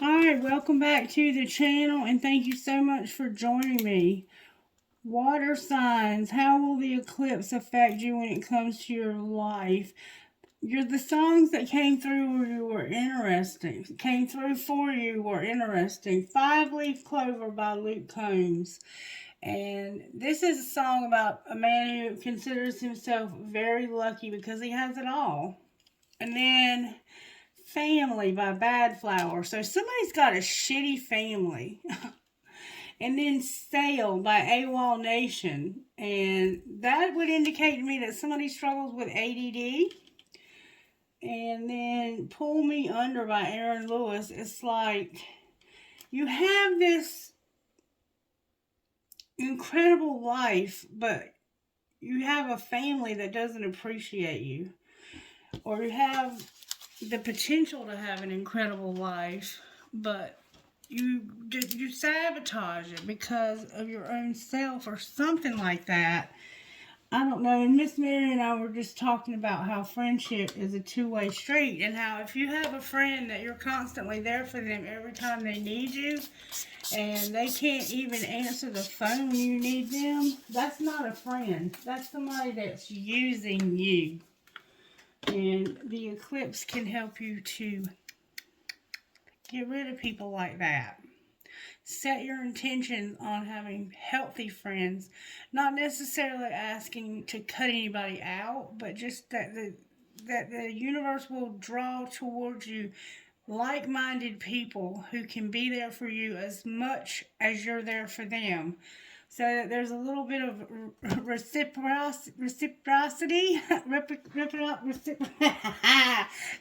Alright, welcome back to the channel and thank you so much for joining me. Water signs, how will the eclipse affect you when it comes to your life? The songs that came through you were interesting. Came through for you were interesting. Five Leaf Clover by Luke Combs. And this is a song about a man who considers himself very lucky because he has it all. And then Family by Bad Flower. So somebody's got a shitty family. And then Sail by AWOL Nation. And that would indicate to me that somebody struggles with ADD. And then Pull Me Under by Aaron Lewis. It's like you have this incredible life, but you have a family that doesn't appreciate you. Or you have the potential to have an incredible life, but you sabotage it because of your own self or something like that. I don't know. And Miss Mary and I were just talking about how friendship is a two-way street, and how if you have a friend that you're constantly there for them every time they need you, and they can't even answer the phone when you need them, that's not a friend. That's somebody that's using you. And the eclipse can help you to get rid of people like that. Set your intentions on having healthy friends. Not necessarily asking to cut anybody out, but just that the universe will draw towards you like-minded people who can be there for you as much as you're there for them. So that there's a little bit of reciprocity.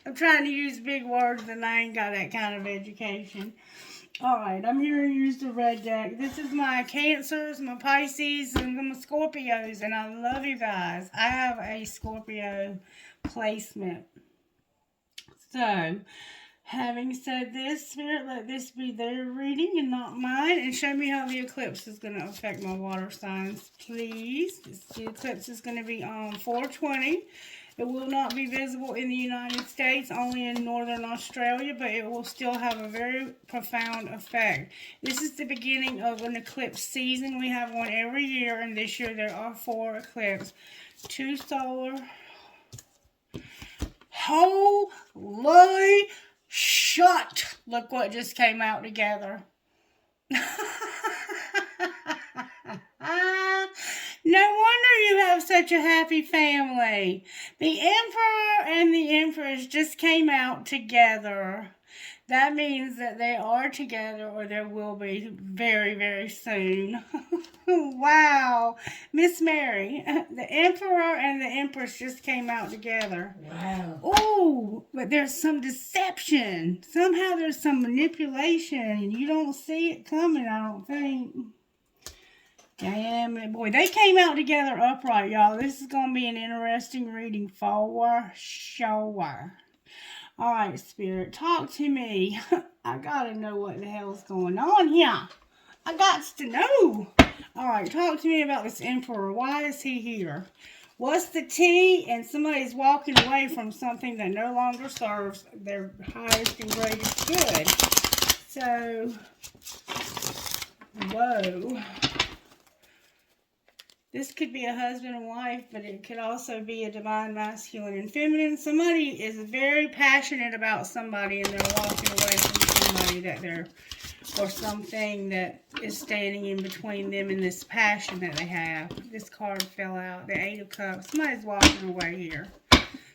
I'm trying to use big words and I ain't got that kind of education. Alright, I'm here to use the red deck. This is my Cancers, my Pisces, and my Scorpios, and I love you guys. I have a Scorpio placement. So, having said this, Spirit, let this be their reading and not mine, and show me how the eclipse is going to affect my water signs, please. The eclipse is going to be on 4/20. It will not be visible in the United States, only in northern Australia, but it will still have a very profound effect. This is the beginning of an eclipse season. We have one every year, and this year there are 4 eclipses. 2 solar. Holy shut! Look what just came out together. No wonder you have such a happy family. The Emperor and the Empress just came out together. That means that they are together, or there will be very, very soon. Wow. Miss Mary, the Emperor and the Empress just came out together. Wow. Oh, but there's some deception. Somehow there's some manipulation, and you don't see it coming, I don't think. Damn it, boy. They came out together upright, y'all. This is going to be an interesting reading for sure. Alright, Spirit, talk to me. I gotta know what the hell's going on here. I got to know. Alright, talk to me about this Emperor. Why is he here? What's the tea? And somebody's walking away from something that no longer serves their highest and greatest good. So, whoa. This could be a husband and wife, but it could also be a divine masculine and feminine. Somebody is very passionate about somebody, and they're walking away from somebody or something that is standing in between them and this passion that they have. This card fell out, the 8 of Cups. Somebody's walking away here.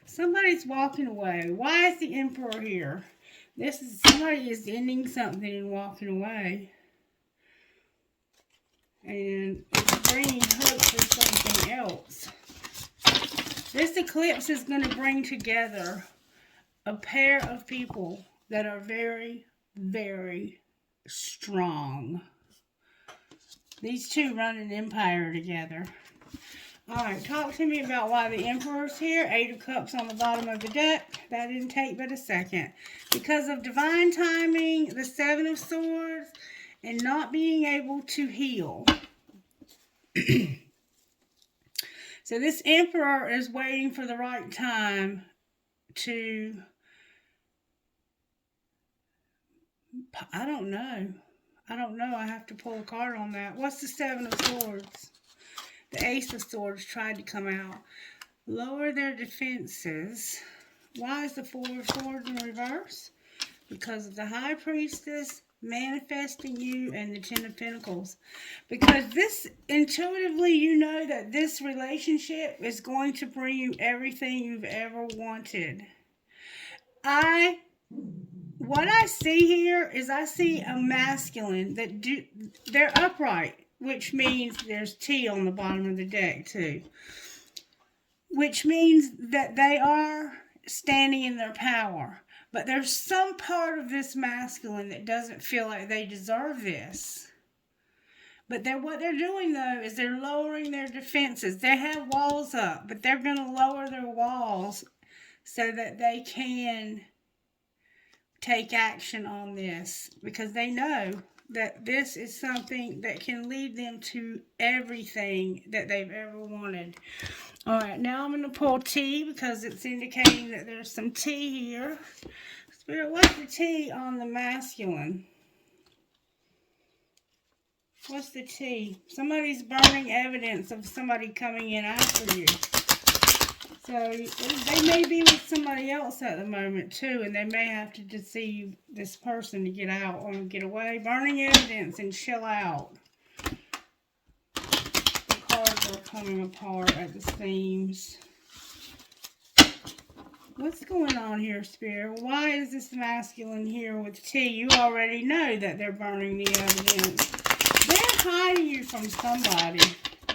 Somebody's walking away. Why is the Emperor here? Somebody is ending something and walking away. And it's bringing hope for something else. This eclipse is going to bring together a pair of people that are very, very strong. These two run an empire together. Alright, talk to me about why the Emperor's here. 8 of Cups on the bottom of the deck. That didn't take but a second. Because of divine timing, the 7 of Swords, and not being able to heal. So this Emperor is waiting for the right time to I don't know. I don't know. I have to pull a card on that. What's the Seven of Swords? The Ace of Swords tried to come out. Lower their defenses. Why is the Four of Swords in reverse? Because of the High Priestess manifesting you and the Ten of Pentacles. Because this, intuitively, you know that this relationship is going to bring you everything you've ever wanted. What I see here is I see a masculine they're upright, which means there's T on the bottom of the deck too. Which means that they are standing in their power. But there's some part of this masculine that doesn't feel like they deserve this. But what they're doing, though, is they're lowering their defenses. They have walls up, but they're going to lower their walls so that they can take action on this. Because they know that this is something that can lead them to everything that they've ever wanted. All right, now I'm going to pull T because it's indicating that there's some T here. Spirit, what's the T on the masculine? What's the T? Somebody's burning evidence of somebody coming in after you. So they may be with somebody else at the moment too, and they may have to deceive this person to get out or get away. Burning evidence and chill out. The cards are coming apart at the seams. What's going on here, Spirit? Why is this masculine here with T? You already know that they're burning the evidence. They're hiding you from somebody,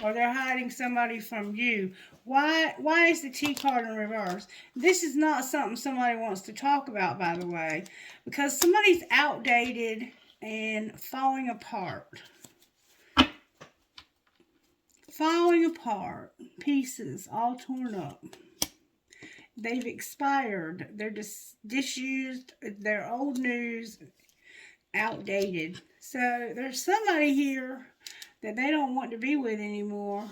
or they're hiding somebody from you. Why is the T card in reverse? This is not something somebody wants to talk about, by the way, because somebody's outdated and falling apart. Falling apart. Pieces all torn up. They've expired. They're just disused. They're old news, outdated. So there's somebody here that they don't want to be with anymore.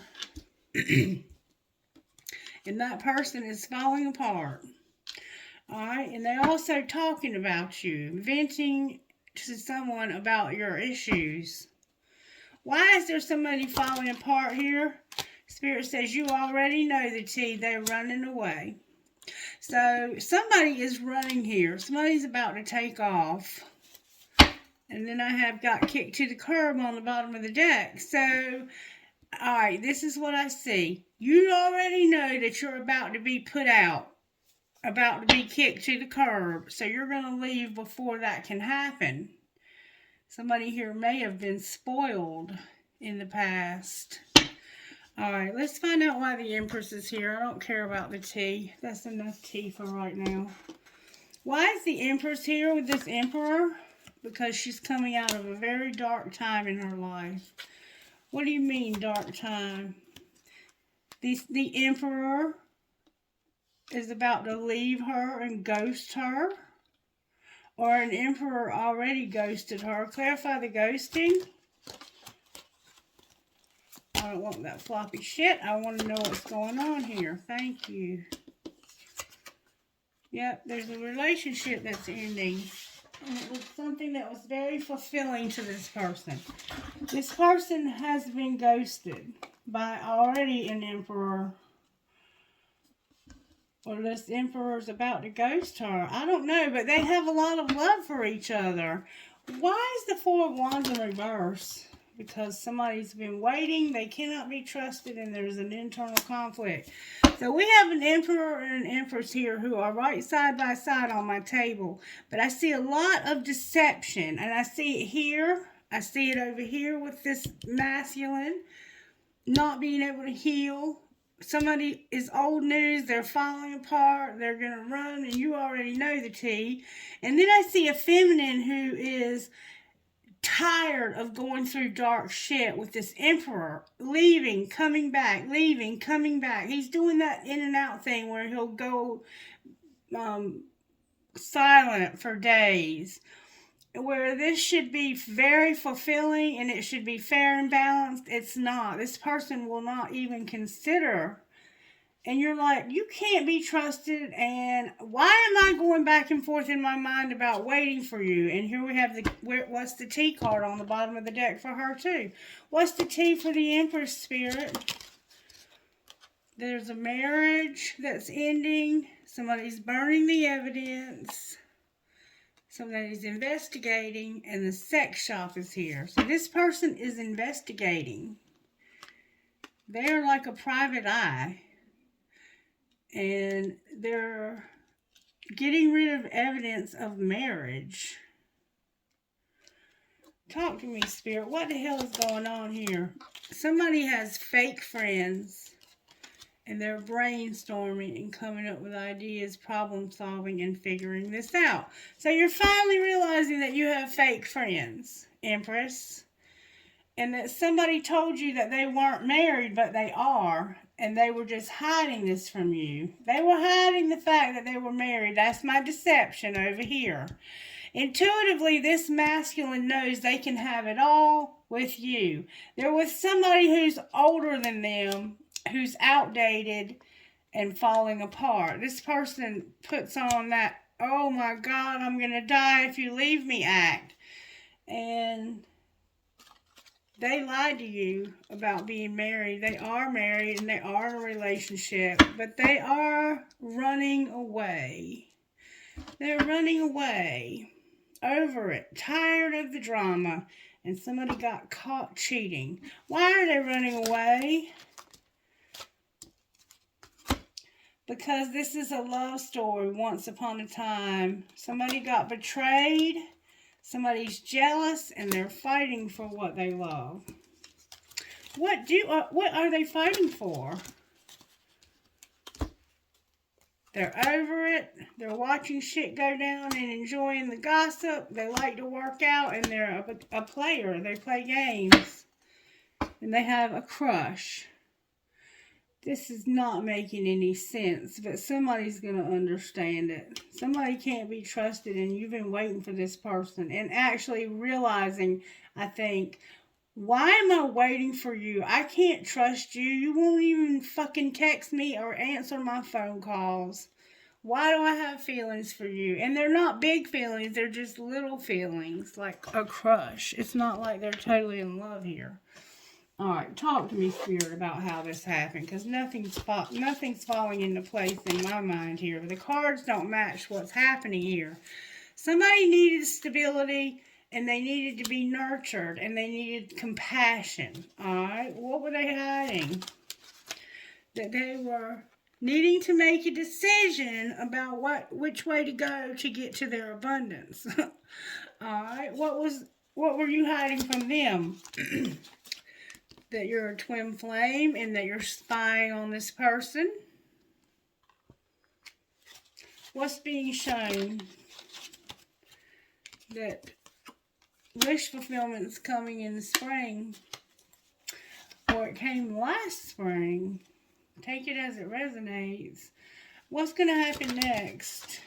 And that person is falling apart. Alright, and they're also talking about you, venting to someone about your issues. Why is there somebody falling apart here? Spirit says you already know the T. They're running away. So somebody is running here. Somebody's about to take off. And then I have got kicked to the curb on the bottom of the deck. So, alright, this is what I see. You already know that you're about to be put out. About to be kicked to the curb. So you're going to leave before that can happen. Somebody here may have been spoiled in the past. Alright, let's find out why the Empress is here. I don't care about the T. That's enough T for right now. Why is the Empress here with this Emperor? Because she's coming out of a very dark time in her life. What do you mean, dark time? The Emperor is about to leave her and ghost her. Or an Emperor already ghosted her. Clarify the ghosting. I don't want that floppy shit. I want to know what's going on here. Thank you. Yep, there's a relationship that's ending. And it was something that was very fulfilling to this person. This person has been ghosted by already an Emperor. Or this Emperor's about to ghost her. I don't know, but they have a lot of love for each other. Why is the Four of Wands in reverse? Because somebody's been waiting, they cannot be trusted, and there's an internal conflict. So we have an Emperor and an Empress here who are right side by side on my table. But I see a lot of deception, and I see it here. I see it over here with this masculine not being able to heal. Somebody is old news, they're falling apart, they're going to run, and you already know the T. And then I see a feminine who is tired of going through dark shit with this Emperor, leaving, coming back, leaving, coming back. He's doing that in and out thing where he'll go silent for days. Where this should be very fulfilling and it should be fair and balanced, it's not. This person will not even consider And you're like, you can't be trusted, and why am I going back and forth in my mind about waiting for you? And here we have what's the T card on the bottom of the deck for her too? What's the T for the Empress, Spirit? There's a marriage that's ending. Somebody's burning the evidence. Somebody's investigating, and the sex shop is here. So this person is investigating. They're like a private eye. And they're getting rid of evidence of marriage. Talk to me, Spirit. What the hell is going on here? Somebody has fake friends, and they're brainstorming and coming up with ideas, problem solving, and figuring this out. So you're finally realizing that you have fake friends, Empress, and that somebody told you that they weren't married, but they are. And they were just hiding this from you. They were hiding the fact that they were married. That's my deception over here. Intuitively, this masculine knows they can have it all with you. They're with somebody who's older than them, who's outdated and falling apart. This person puts on that, oh my God, I'm going to die if you leave me act. And they lied to you about being married. They are married and they are in a relationship, but they are running away. They're running away over it, tired of the drama, and somebody got caught cheating. Why are they running away? Because this is a love story once upon a time. Somebody got betrayed. Somebody's jealous, and they're fighting for what they love. What are they fighting for? They're over it. They're watching shit go down and enjoying the gossip. They like to work out, and they're a player. They play games, and they have a crush. This is not making any sense, but somebody's going to understand it. Somebody can't be trusted, and you've been waiting for this person and actually realizing, I think, why am I waiting for you? I can't trust you. You won't even fucking text me or answer my phone calls. Why do I have feelings for you? And they're not big feelings. They're just little feelings, like a crush. It's not like they're totally in love here. All right, talk to me, Spirit, about how this happened, because nothing's falling into place in my mind here. The cards don't match what's happening here. Somebody needed stability, and they needed to be nurtured, and they needed compassion. All right, what were they hiding? That they were needing to make a decision about which way to go to get to their abundance. All right, what were you hiding from them? That you're a twin flame and that you're spying on this person. What's being shown? That wish fulfillment is coming in the spring. Or it came last spring. Take it as it resonates. What's going to happen next?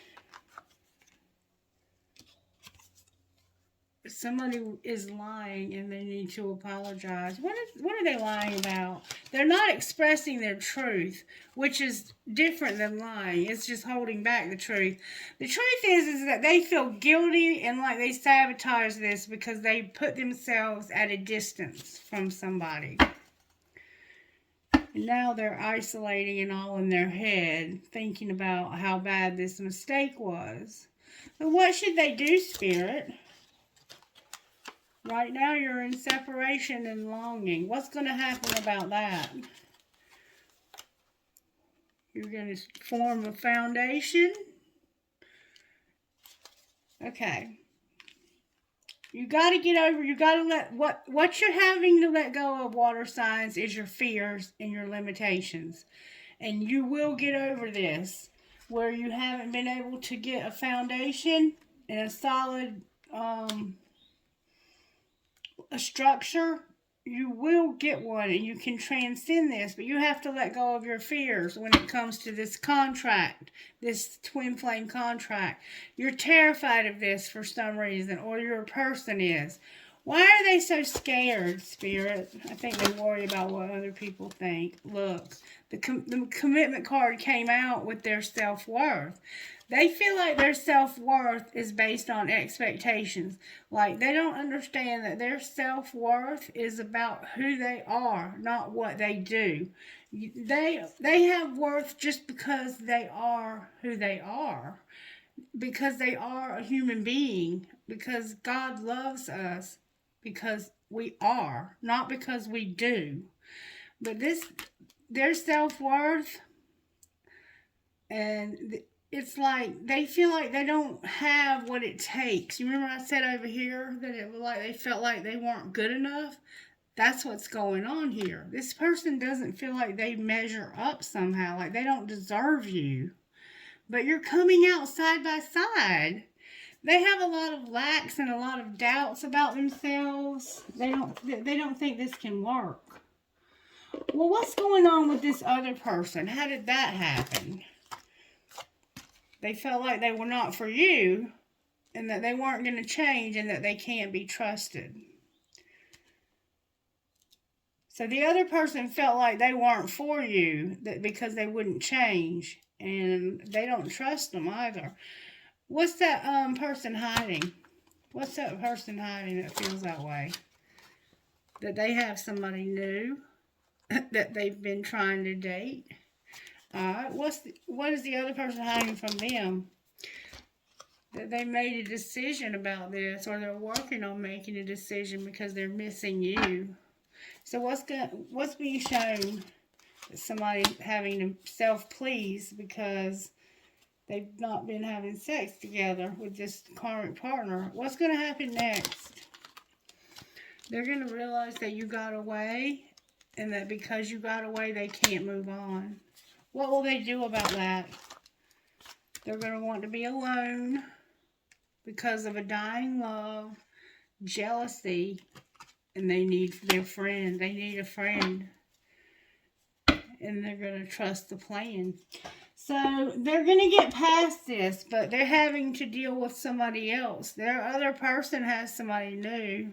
Somebody is lying and they need to apologize. What are they lying about? They're not expressing their truth, which is different than lying. It's just holding back the truth. The truth is that they feel guilty and like they sabotage this because they put themselves at a distance from somebody. And now they're isolating and all in their head, thinking about how bad this mistake was. But what should they do, Spirit? Right now you're in separation and longing. What's going to happen about that? You're going to form a foundation. Okay. You got to get over, you got to let, what you're having to let go of, water signs, is your fears and your limitations. And you will get over this, where you haven't been able to get a foundation and a solid, a structure. You will get one and you can transcend this, but you have to let go of your fears when it comes to this contract, this twin flame contract. You're terrified of this for some reason, or your person is. Why are they so scared, Spirit? I think they worry about what other people think. Look, the commitment card came out with their self-worth. They feel like their self-worth is based on expectations. Like, they don't understand that their self-worth is about who they are, not what they do. They have worth just because they are who they are. Because they are a human being. Because God loves us. Because we are, not because we do. But their self-worth, and it's like they feel like they don't have what it takes. You remember I said over here that it was like they felt like they weren't good enough? That's what's going on here. This person doesn't feel like they measure up somehow, like they don't deserve you. But you're coming out side by side. They have a lot of lacks and a lot of doubts about themselves. They don't think this can work. Well, what's going on with this other person? How did that happen? They felt like they were not for you, and that they weren't going to change, and that they can't be trusted. So the other person felt like they weren't for you because they wouldn't change, and they don't trust them either. What's that person hiding? What's that person hiding that feels that way? That they have somebody new that they've been trying to date. Alright, what is the other person hiding from them? That they made a decision about this, or they're working on making a decision because they're missing you. So what's being shown? Somebody having to self-please because they've not been having sex together with this current partner. What's going to happen next? They're going to realize that you got away, and that because you got away, they can't move on. What will they do about that? They're going to want to be alone because of a dying love, jealousy, and they need their friend. They need a friend. And they're going to trust the plan. So they're going to get past this, but they're having to deal with somebody else. Their other person has somebody new.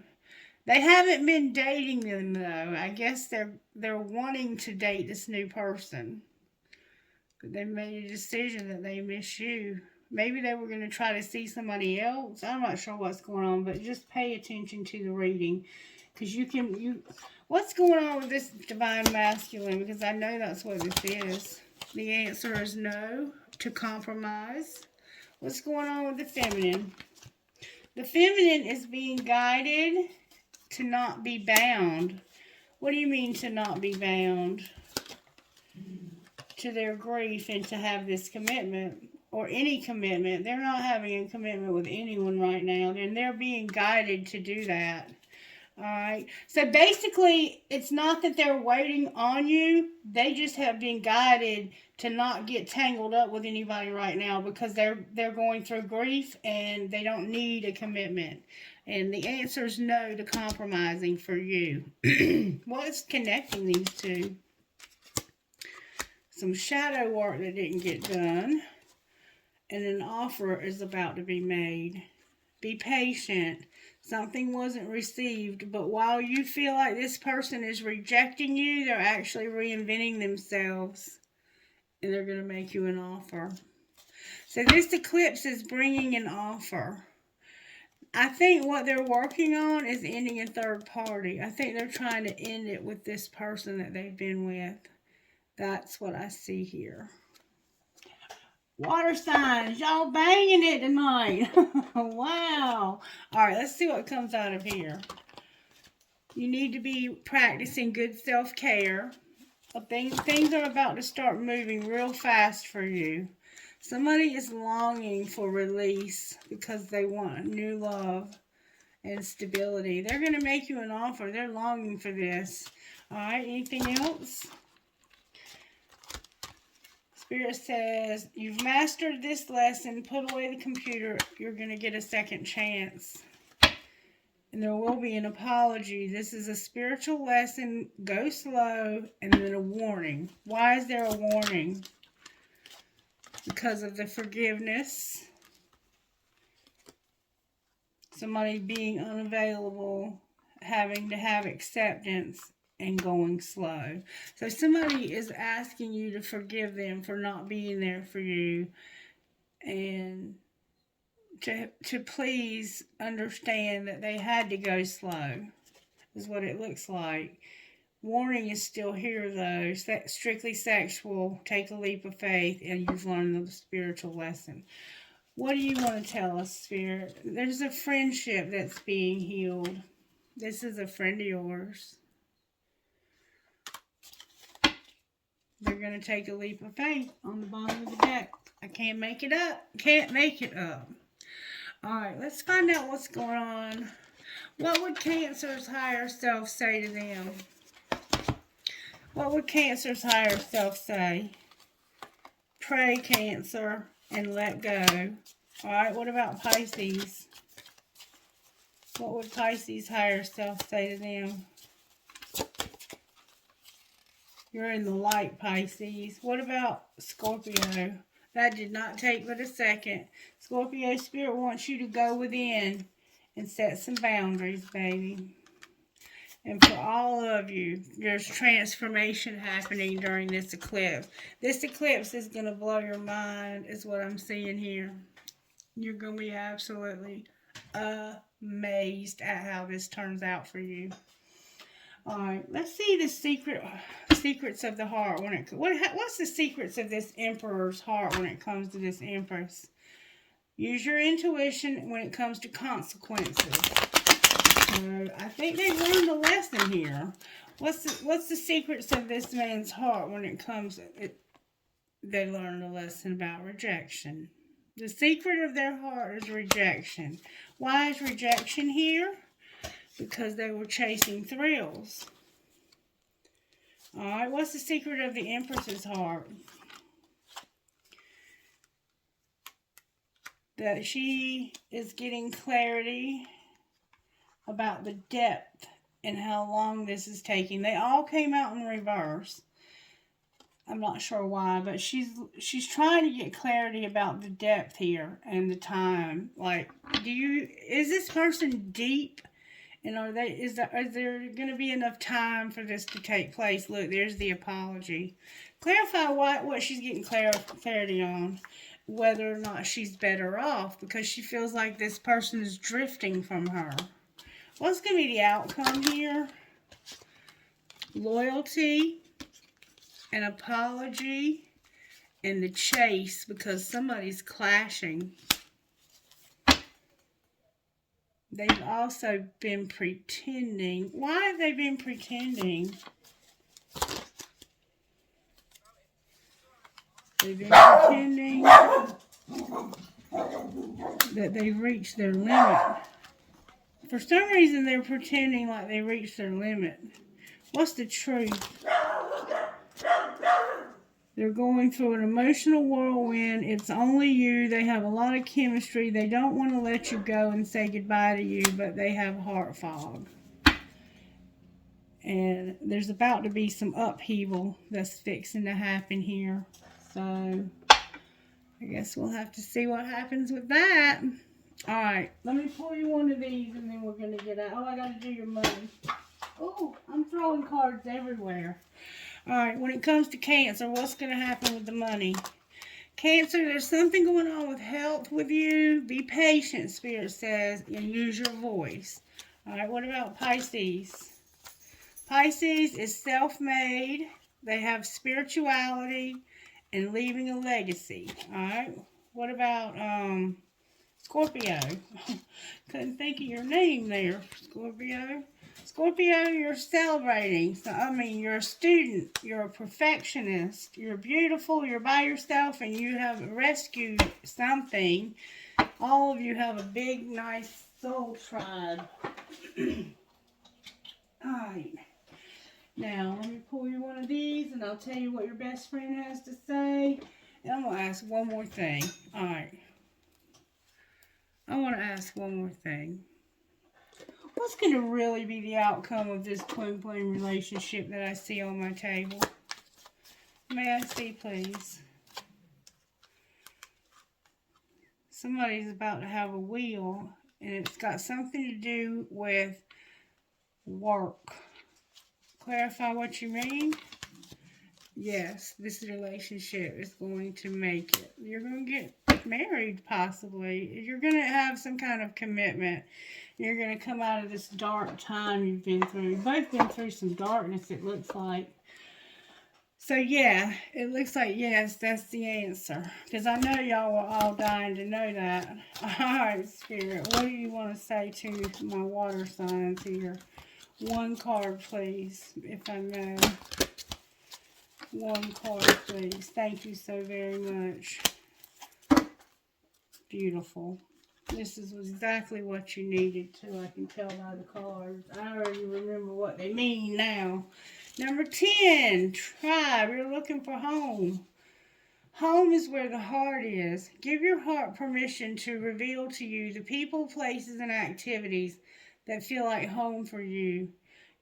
They haven't been dating them, though. I guess they're wanting to date this new person. But they made a decision that they miss you. Maybe they were going to try to see somebody else. I'm not sure what's going on, but just pay attention to the reading. Because what's going on with this divine masculine? Because I know that's what this is. The answer is no to compromise. What's going on with the feminine? The feminine is being guided to not be bound. What do you mean to not be bound? To their grief and to have this commitment, or any commitment. They're not having a commitment with anyone right now, and they're being guided to do that. Alright, so basically, it's not that they're waiting on you. They just have been guided to not get tangled up with anybody right now because they're going through grief and they don't need a commitment. And the answer is no to compromising for you. What's connecting these two? Some shadow work that didn't get done. And an offer is about to be made. Be patient. Something wasn't received, but while you feel like this person is rejecting you, they're actually reinventing themselves. And they're going to make you an offer. So this eclipse is bringing an offer. I think what they're working on is ending a third party. I think they're trying to end it with this person that they've been with. That's what I see here. Water signs, y'all banging it tonight. Wow. All right, let's see what comes out of here. You need to be practicing good self-care. Things are about to start moving real fast for you. Somebody is longing for release because they want new love and stability. They're going to make you an offer. They're longing for this. All right, anything else? Spirit says, you've mastered this lesson. Put away the computer. You're going to get a second chance. And there will be an apology. This is a spiritual lesson. Go slow. And then a warning. Why is there a warning? Because of the forgiveness. somebody being unavailable, having to have acceptance, and going slow. So somebody is asking you to forgive them for not being there for you, and to please understand that they had to go slow, is what it looks like. Warning is still here though. Strictly sexual, take a leap of faith, and you've learned the spiritual lesson. What do you want to tell us, Spirit? There's a friendship that's being healed. This is a friend of yours. They're going to take a leap of faith on the bottom of the deck. I can't make it up. Can't make it up. Alright, let's find out what's going on. What would Cancer's higher self say to them? What would Cancer's higher self say? Pray, Cancer, and let go. Alright, what about Pisces? What would Pisces' higher self say to them? You're in the light, Pisces. What about Scorpio? That did not take but a second. Scorpio Spirit wants you to go within and set some boundaries, baby. And for all of you, there's transformation happening during this eclipse. This eclipse is going to blow your mind, is what I'm seeing here. You're going to be absolutely amazed at how this turns out for you. Alright, let's see the secrets of the heart. What's the secrets of this Emperor's heart when it comes to this Empress? Use your intuition when it comes to consequences. So I think they learned a lesson here. What's the secrets of this man's heart when it comes? They learned a lesson about rejection. The secret of their heart is rejection. Why is rejection here? Because they were chasing thrills. Alright, what's the secret of the Empress's heart? That she is getting clarity about the depth and how long this is taking. They all came out in reverse. I'm not sure why, but she's trying to get clarity about the depth here and the time. Like, is this person deep? And is there going to be enough time for this to take place? Look, there's the apology. Clarify what she's getting clarity on. Whether or not she's better off, because she feels like this person is drifting from her. What's going to be the outcome here? Loyalty, an apology, and the chase, because somebody's clashing. They've also been pretending. Why have they been pretending? They've been pretending that they've reached their limit. For some reason, they're pretending like they reached their limit. What's the truth? They're going through an emotional whirlwind. It's only you. They have a lot of chemistry. They don't want to let you go and say goodbye to you, but they have heart fog. And there's about to be some upheaval that's fixing to happen here. So, I guess we'll have to see what happens with that. Alright, let me pull you one of these and then we're going to get out. Oh, I got to do your money. Oh, I'm throwing cards everywhere. Alright, when it comes to Cancer, what's going to happen with the money? Cancer, there's something going on with health with you. Be patient, Spirit says, and use your voice. Alright, what about Pisces? Pisces is self-made. They have spirituality and leaving a legacy. Alright, what about Scorpio? Couldn't think of your name there, Scorpio. Scorpio, you're celebrating. So, you're a student. You're a perfectionist. You're beautiful. You're by yourself and you have rescued something. All of you have a big, nice soul tribe. Alright. Now, let me pull you one of these and I'll tell you what your best friend has to say. And I'm going to ask one more thing. Alright. I want to ask one more thing. What's going to really be the outcome of this twin flame relationship that I see on my table? May I see, please? Somebody's about to have a wheel And it's got something to do with work. Clarify what you mean? Yes, this relationship is going to make it. You're going to get married, possibly. You're going to have some kind of commitment. You're going to come out of this dark time you've been through. You've both been through some darkness, it looks like. So, yeah, it looks like, yes, that's the answer. Because I know y'all were all dying to know that. All right, Spirit, what do you want to say to my water signs here? One card, please, if I may. One card, please. Thank you so very much. Beautiful. This is exactly what you needed too. I can tell by the cards. I already remember what they mean now. Number 10, tribe. You're looking for home. Home is where the heart is. Give your heart permission to reveal to you the people, places, and activities that feel like home for you.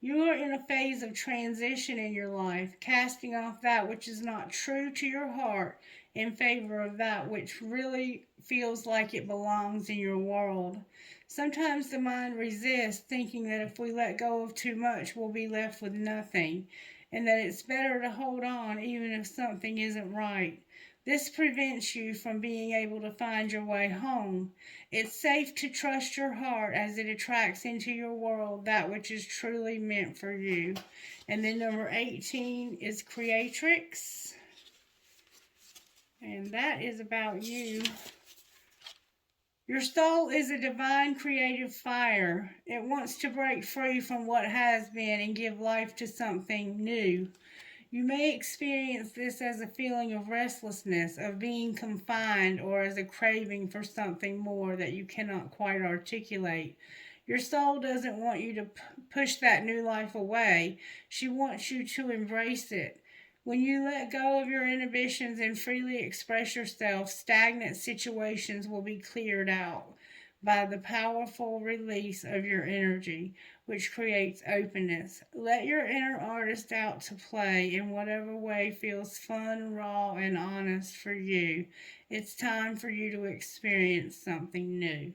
You are in a phase of transition in your life, casting off that which is not true to your heart in favor of that which really feels like it belongs in your world. Sometimes the mind resists, thinking that if we let go of too much, we'll be left with nothing, and that it's better to hold on even if something isn't right. This prevents you from being able to find your way home. It's safe to trust your heart as it attracts into your world that which is truly meant for you. And then number 18 is Creatrix. And that is about you. Your soul is a divine creative fire. It wants to break free from what has been and give life to something new. You may experience this as a feeling of restlessness, of being confined, or as a craving for something more that you cannot quite articulate. Your soul doesn't want you to push that new life away. She wants you to embrace it. When you let go of your inhibitions and freely express yourself, stagnant situations will be cleared out by the powerful release of your energy, which creates openness. Let your inner artist out to play in whatever way feels fun, raw, and honest for you. It's time for you to experience something new.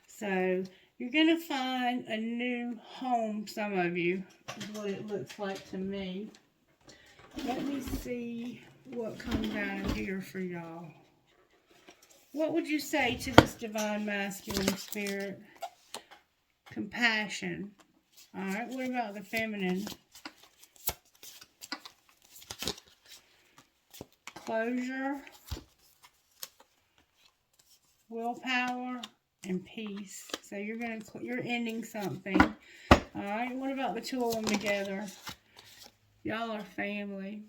So you're going to find a new home, some of you, is what it looks like to me. Let me see what comes out of here for y'all. What would you say to this divine masculine spirit? Compassion. Alright, what about the feminine? Closure, willpower, and peace. So you're ending something. Alright, what about the two of them together? Y'all are family.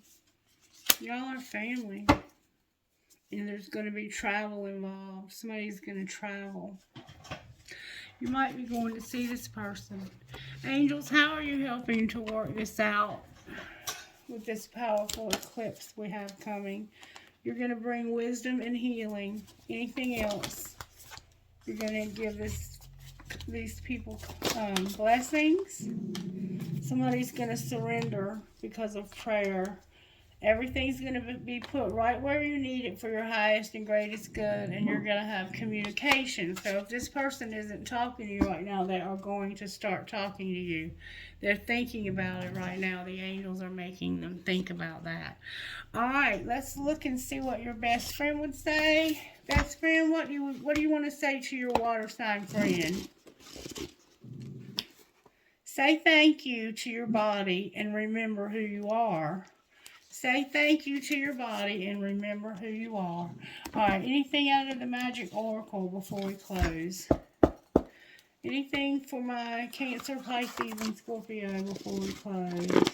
Y'all are family. And there's going to be travel involved. Somebody's going to travel. You might be going to see this person. Angels, how are you helping to work this out with this powerful eclipse we have coming? You're going to bring wisdom and healing. Anything else? You're going to give these people blessings. Somebody's going to surrender because of prayer. Everything's going to be put right where you need it for your highest and greatest good, and you're going to have communication. So if this person isn't talking to you right now, they are going to start talking to you. They're thinking about it right now. The angels are making them think about that. All right, let's look and see what your best friend would say. Best friend, what do you want to say to your water sign friend? Say thank you to your body and remember who you are. Say thank you to your body and remember who you are. All right, anything out of the Magic Oracle before we close? Anything for my Cancer, Pisces, and Scorpio before we close?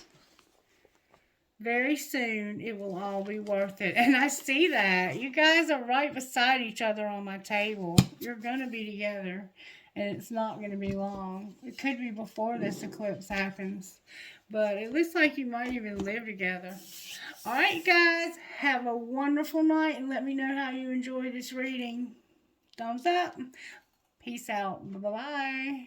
Very soon, it will all be worth it. And I see that. You guys are right beside each other on my table. You're going to be together, and it's not going to be long. It could be before this eclipse happens. But it looks like you might even live together. All right, guys. Have a wonderful night, and let me know how you enjoyed this reading. Thumbs up. Peace out. Bye-bye.